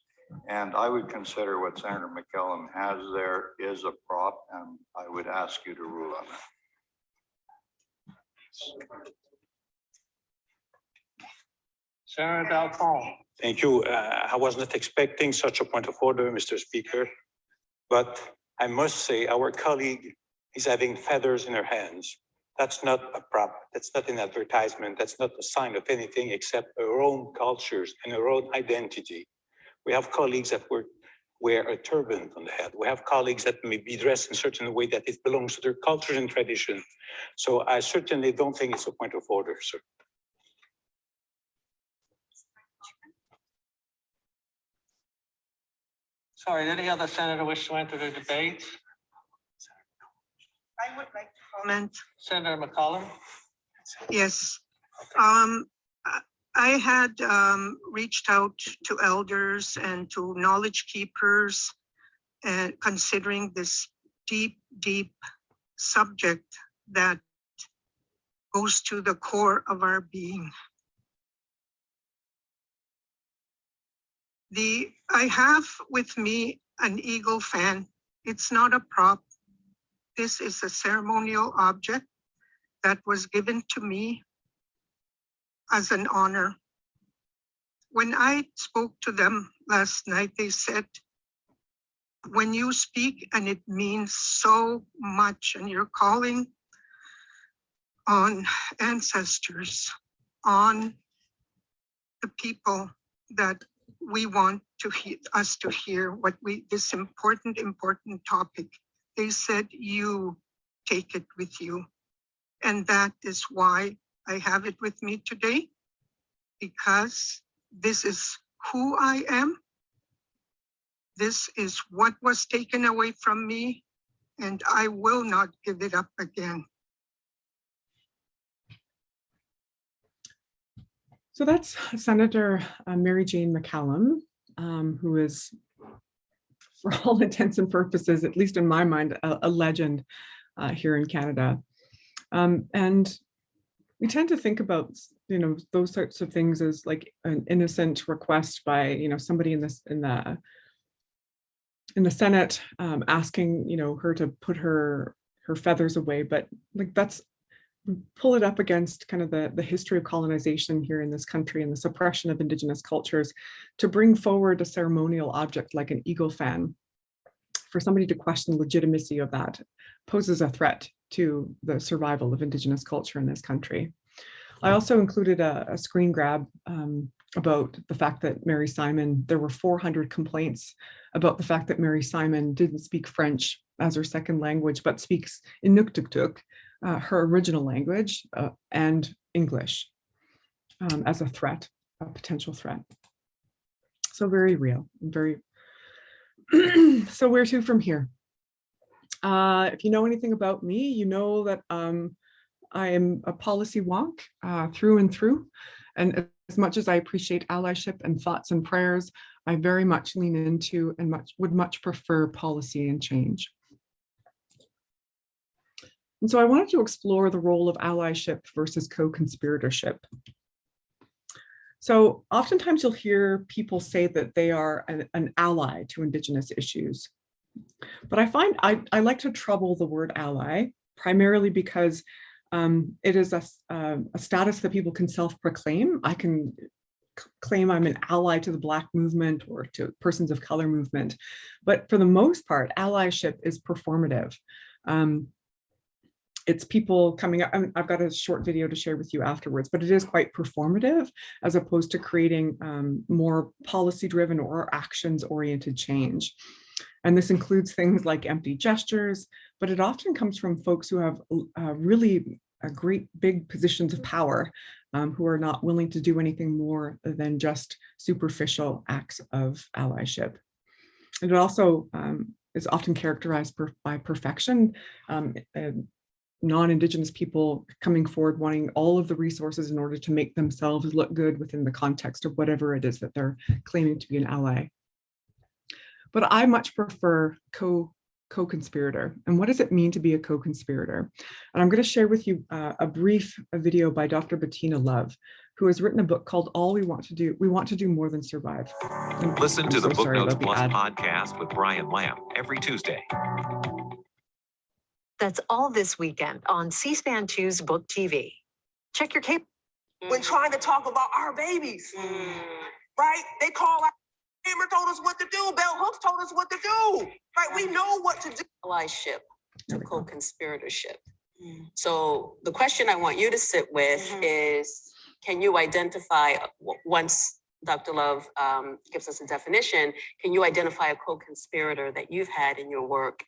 Speaker 6: And I would consider what Senator McCallum has there is a prop, and I would ask you to rule on that.
Speaker 5: Senator Dalton.
Speaker 7: Thank you. I was not expecting such a point of order, Mr. Speaker, but I must say our colleague is having feathers in her hands. That's not a prop. That's not an advertisement. That's not a sign of anything except her own cultures and her own identity. We have colleagues that wear a turban on the head. We have colleagues that may be dressed in a certain way that it belongs to their culture and tradition. So I certainly don't think it's a point of order, sir.
Speaker 5: Sorry, any other senator wish to enter the debate?
Speaker 8: I would like to comment.
Speaker 5: Senator McCollum.
Speaker 8: Yes. I had reached out to elders and to knowledge keepers and considering this deep, deep subject that goes to the core of our being. I have with me an eagle fan. It's not a prop. This is a ceremonial object that was given to me as an honor. When I spoke to them last night, they said, when you speak and it means so much and you're calling on ancestors, on the people that we want to us to hear this important topic. They said, you take it with you. And that is why I have it with me today, because this is who I am. This is what was taken away from me, and I will not give it up again.
Speaker 2: So that's Senator Mary Jane McCallum, who is, for all intents and purposes, at least in my mind, a legend here in Canada. And we tend to think about, those sorts of things as like an innocent request by, somebody in the Senate asking, her to put her feathers away, but like that's, pull it up against kind of the history of colonization here in this country and the suppression of Indigenous cultures to bring forward a ceremonial object like an eagle fan. For somebody to question the legitimacy of that poses a threat to the survival of Indigenous culture in this country. I also included a screen grab about the fact that Mary Simon, there were 400 complaints about the fact that Mary Simon didn't speak French as her second language, but speaks Inuktitut, her original language, and English as a threat, a potential threat. So very real, very, So where to from here? If you know anything about me, you know that I am a policy wonk through and through. And as much as I appreciate allyship and thoughts and prayers, I very much lean into and would much prefer policy and change. And so I wanted to explore the role of allyship versus co-conspiratorship. So oftentimes you'll hear people say that they are an ally to Indigenous issues. But I find I like to trouble the word ally, primarily because it is a status that people can self-proclaim. I can claim I'm an ally to the Black movement or to persons of color movement. But for the most part, allyship is performative. It's people coming up. I've got a short video to share with you afterwards, but it is quite performative as opposed to creating more policy-driven or actions-oriented change. And this includes things like empty gestures, but it often comes from folks who have really great big positions of power, who are not willing to do anything more than just superficial acts of allyship. And it also is often characterized by perfection. Non-Indigenous people coming forward wanting all of the resources in order to make themselves look good within the context of whatever it is that they're claiming to be an ally. But I much prefer co-conspirator. And what does it mean to be a co-conspirator? And I'm going to share with you a brief video by Dr. Bettina Love, who has written a book called All We Want to Do More Than Survive.
Speaker 9: Listen to the Book Notes Plus podcast with Brian Lamb every Tuesday.
Speaker 10: That's all this weekend on C-SPAN 2's Book TV. Check your cable.
Speaker 11: When trying to talk about our babies, right? They call out, Hammer told us what to do, Bell Hooks told us what to do, right? We know what to do.
Speaker 12: Allyship to co-conspiratorship. So the question I want you to sit with is, can you identify, once Dr. Love gives us a definition, can you identify a co-conspirator that you've had in your work?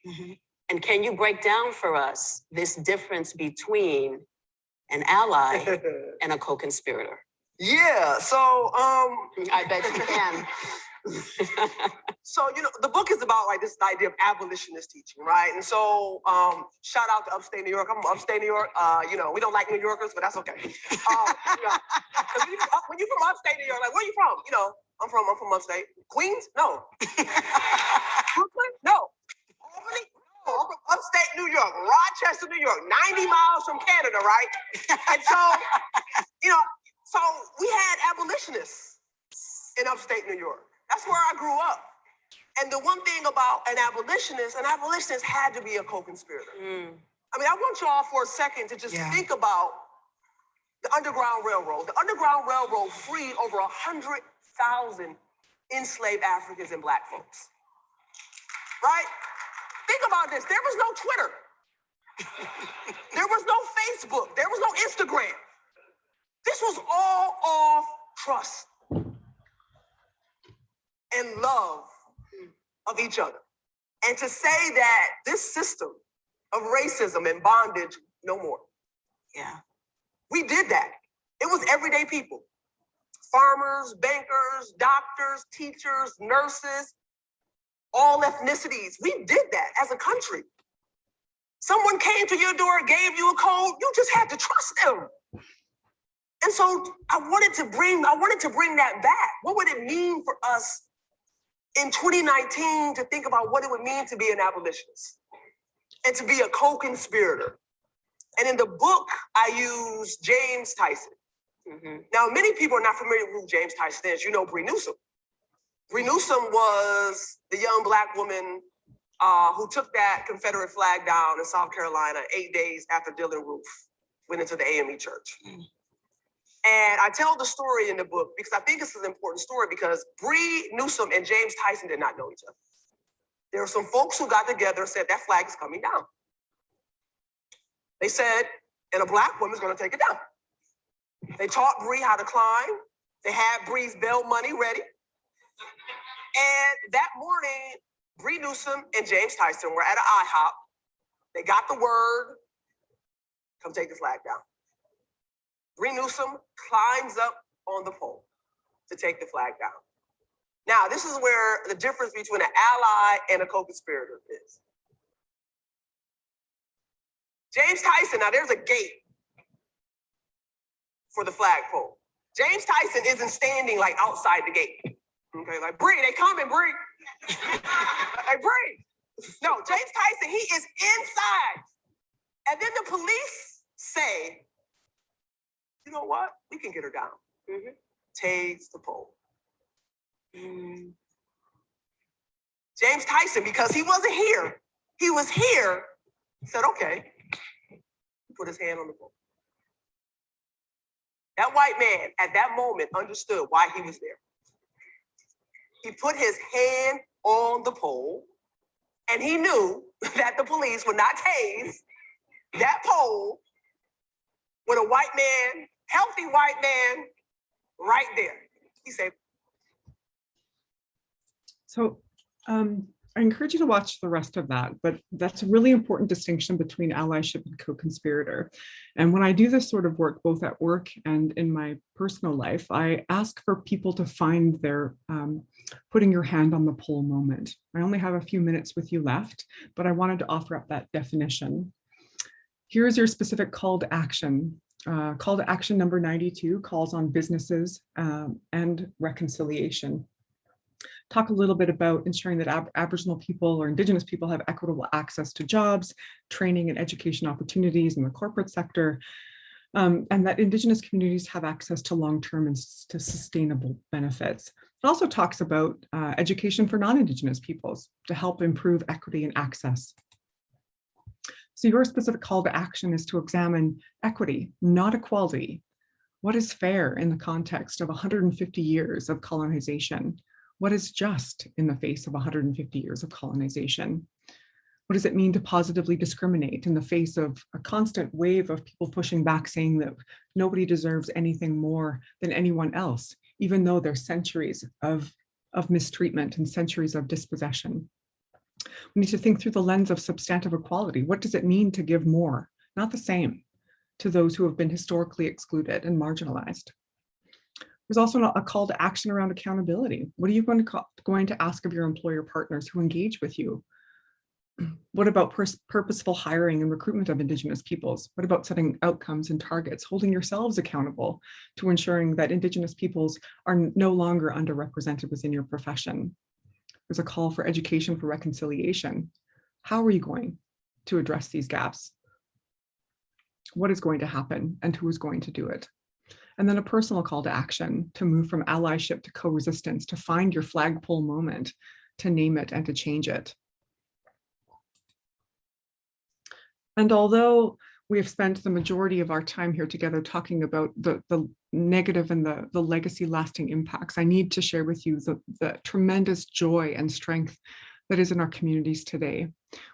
Speaker 12: And can you break down for us this difference between an ally and a co-conspirator?
Speaker 11: Yeah, so
Speaker 12: I bet you can.
Speaker 11: So, you know, the book is about like this idea of abolitionist teaching, right? And so shout out to upstate New York. I'm from upstate New York. You know, we don't like New Yorkers, but that's okay. You know, 'cause when you're from upstate New York, like, where are you from? You know, I'm from upstate. Queens? No. Brooklyn? No. Albany? No. I'm from upstate New York, Rochester, New York, 90 miles from Canada, right? And so, you know, so we had abolitionists in upstate New York. That's where I grew up. And the one thing about an abolitionist had to be a co-conspirator. I mean, I want y'all for a second to just think about the Underground Railroad. The Underground Railroad freed over 100,000 enslaved Africans and Black folks, right? Think about this. There was no Twitter. There was no Facebook. There was no Instagram. This was all off trust and love of each other. And to say that this system of racism and bondage, no more.
Speaker 12: Yeah.
Speaker 11: We did that. It was everyday people. Farmers, bankers, doctors, teachers, nurses, all ethnicities. We did that as a country. Someone came to your door, gave you a code, you just had to trust them. And so I wanted to bring that back. What would it mean for us in 2019 to think about what it would mean to be an abolitionist and to be a co-conspirator? And in the book, I use James Tyson. Now, many people are not familiar with who James Tyson is. You know Bree Newsom. Bree Newsom was the young Black woman who took that Confederate flag down in South Carolina 8 days after Dylann Roof went into the AME church. And I tell the story in the book because I think it's an important story because Bree Newsom and James Tyson did not know each other. There were some folks who got together and said, that flag is coming down. They said, and a Black woman's gonna take it down. They taught Bree how to climb. They had Bree's bail money ready. And that morning, Bree Newsom and James Tyson were at an IHOP. They got the word, come take the flag down. Bree Newsom climbs up on the pole to take the flag down. Now, this is where the difference between an ally and a co-conspirator is. James Tyson, now there's a gate for the flagpole. James Tyson isn't standing like outside the gate. Okay, like Bree, they coming, Bree. Like Bree. No, James Tyson, he is inside. And then the police say, you know what? We can get her down. Tase the pole. James Tyson, because he wasn't here, he was here, said, okay, put his hand on the pole. That white man at that moment understood why he was there. He put his hand on the pole, and he knew that the police would not tase that pole with a white man, healthy white man, right there. He said.
Speaker 2: So I encourage you to watch the rest of that, but that's a really important distinction between allyship and co-conspirator. And when I do this sort of work, both at work and in my personal life, I ask for people to find their putting your hand on the pole moment. I only have a few minutes with you left, but I wanted to offer up that definition. Here's your specific call to action. Call to action number 92 calls on businesses and reconciliation. Talk a little bit about ensuring that Aboriginal people or Indigenous people have equitable access to jobs, training and education opportunities in the corporate sector, and that Indigenous communities have access to long-term and to sustainable benefits. It also talks about education for non-Indigenous peoples to help improve equity and access. So your specific call to action is to examine equity, not equality. What is fair in the context of 150 years of colonization? What is just in the face of 150 years of colonization? What does it mean to positively discriminate in the face of a constant wave of people pushing back, saying that nobody deserves anything more than anyone else, even though there's centuries of mistreatment and centuries of dispossession? We need to think through the lens of substantive equality. What does it mean to give more, not the same, to those who have been historically excluded and marginalized? There's also a call to action around accountability. What are you going to ask of your employer partners who engage with you? What about purposeful hiring and recruitment of Indigenous peoples? What about setting outcomes and targets, holding yourselves accountable to ensuring that Indigenous peoples are no longer underrepresented within your profession? There's a call for education for reconciliation. How are you going to address these gaps? What is going to happen and who is going to do it? And then a personal call to action to move from allyship to co-resistance, to find your flagpole moment, to name it and to change it. And although we have spent the majority of our time here together talking about the negative and the legacy lasting impacts, I need to share with you the tremendous joy and strength that is in our communities today.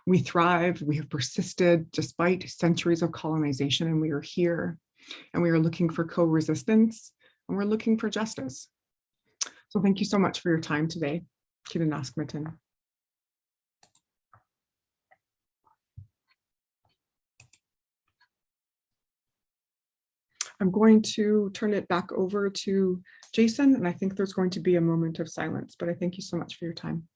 Speaker 2: We thrive, we have persisted despite centuries of colonization, and we are here. And we are looking for co-resistance, and we're looking for justice. So thank you so much for your time today. Kidanaskmatan. I'm going to turn it back over to Jason, and I think there's going to be a moment of silence, but I thank you so much for your time.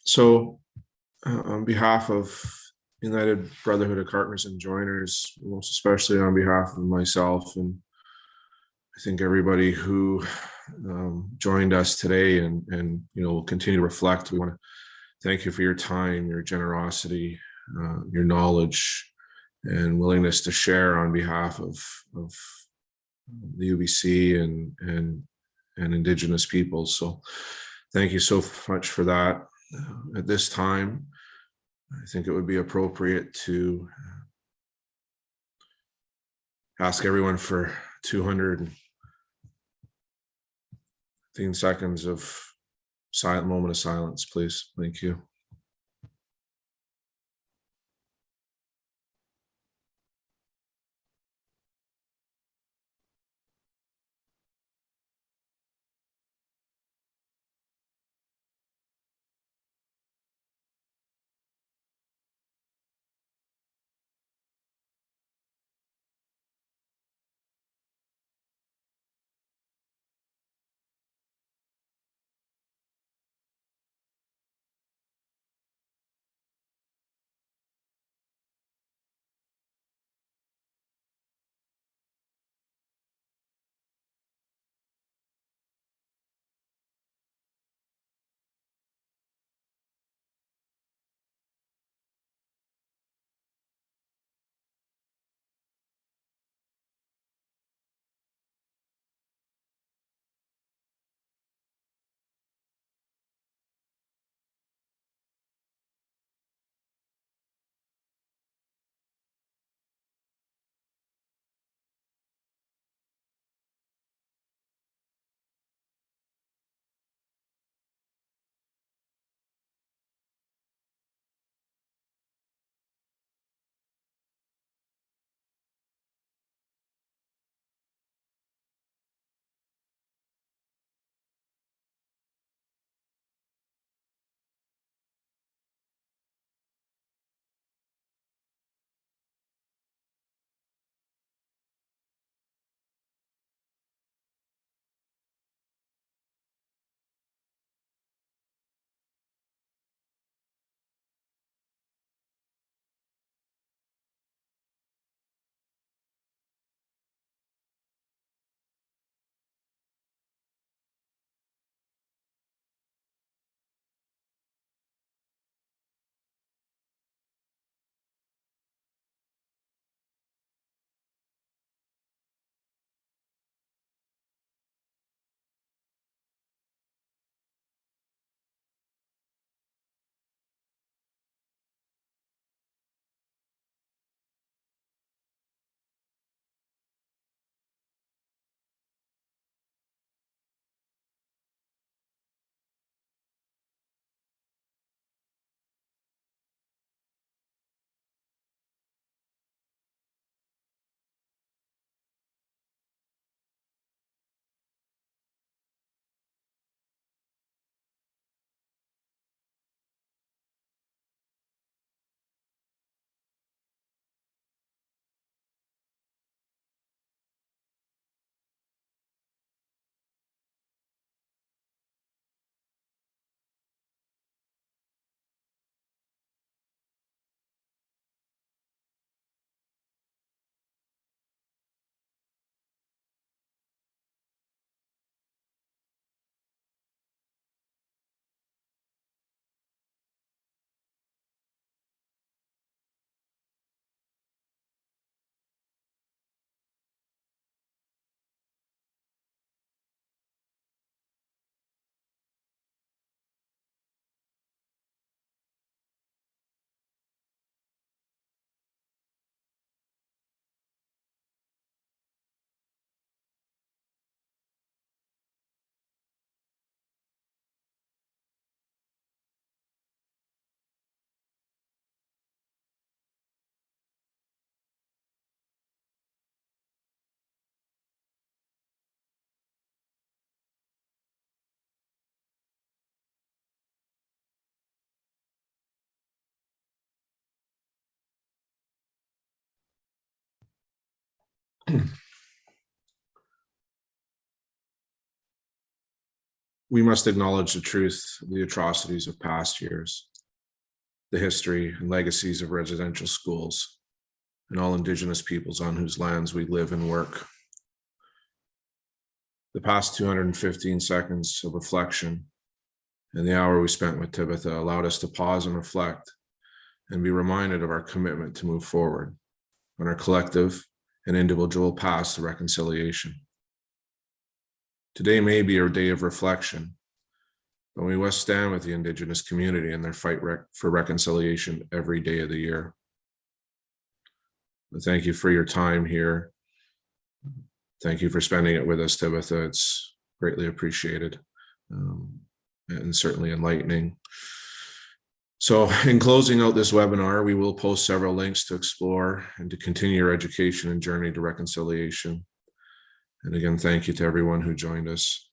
Speaker 1: So on behalf of United Brotherhood of Partners and Joiners, most especially on behalf of myself, and I think everybody who joined us today and will continue to reflect, we want to thank you for your time, your generosity, your knowledge, and willingness to share on behalf of the UBC and Indigenous peoples. So thank you so much for that. At this time, I think it would be appropriate to ask everyone for 215 seconds of moment of silence, please. Thank you. We must acknowledge the truth of the atrocities of past years, the history and legacies of residential schools, and all Indigenous peoples on whose lands we live and work. The past 215 seconds of reflection and the hour we spent with Tibetha allowed us to pause and reflect and be reminded of our commitment to move forward on our collective and individual paths to reconciliation. Today may be our day of reflection, but we must stand with the Indigenous community in their fight for reconciliation every day of the year. But thank you for your time here. Thank you for spending it with us, Tibetha. It's greatly appreciated and certainly enlightening. So in closing out this webinar, we will post several links to explore and to continue your education and journey to reconciliation. And again, thank you to everyone who joined us.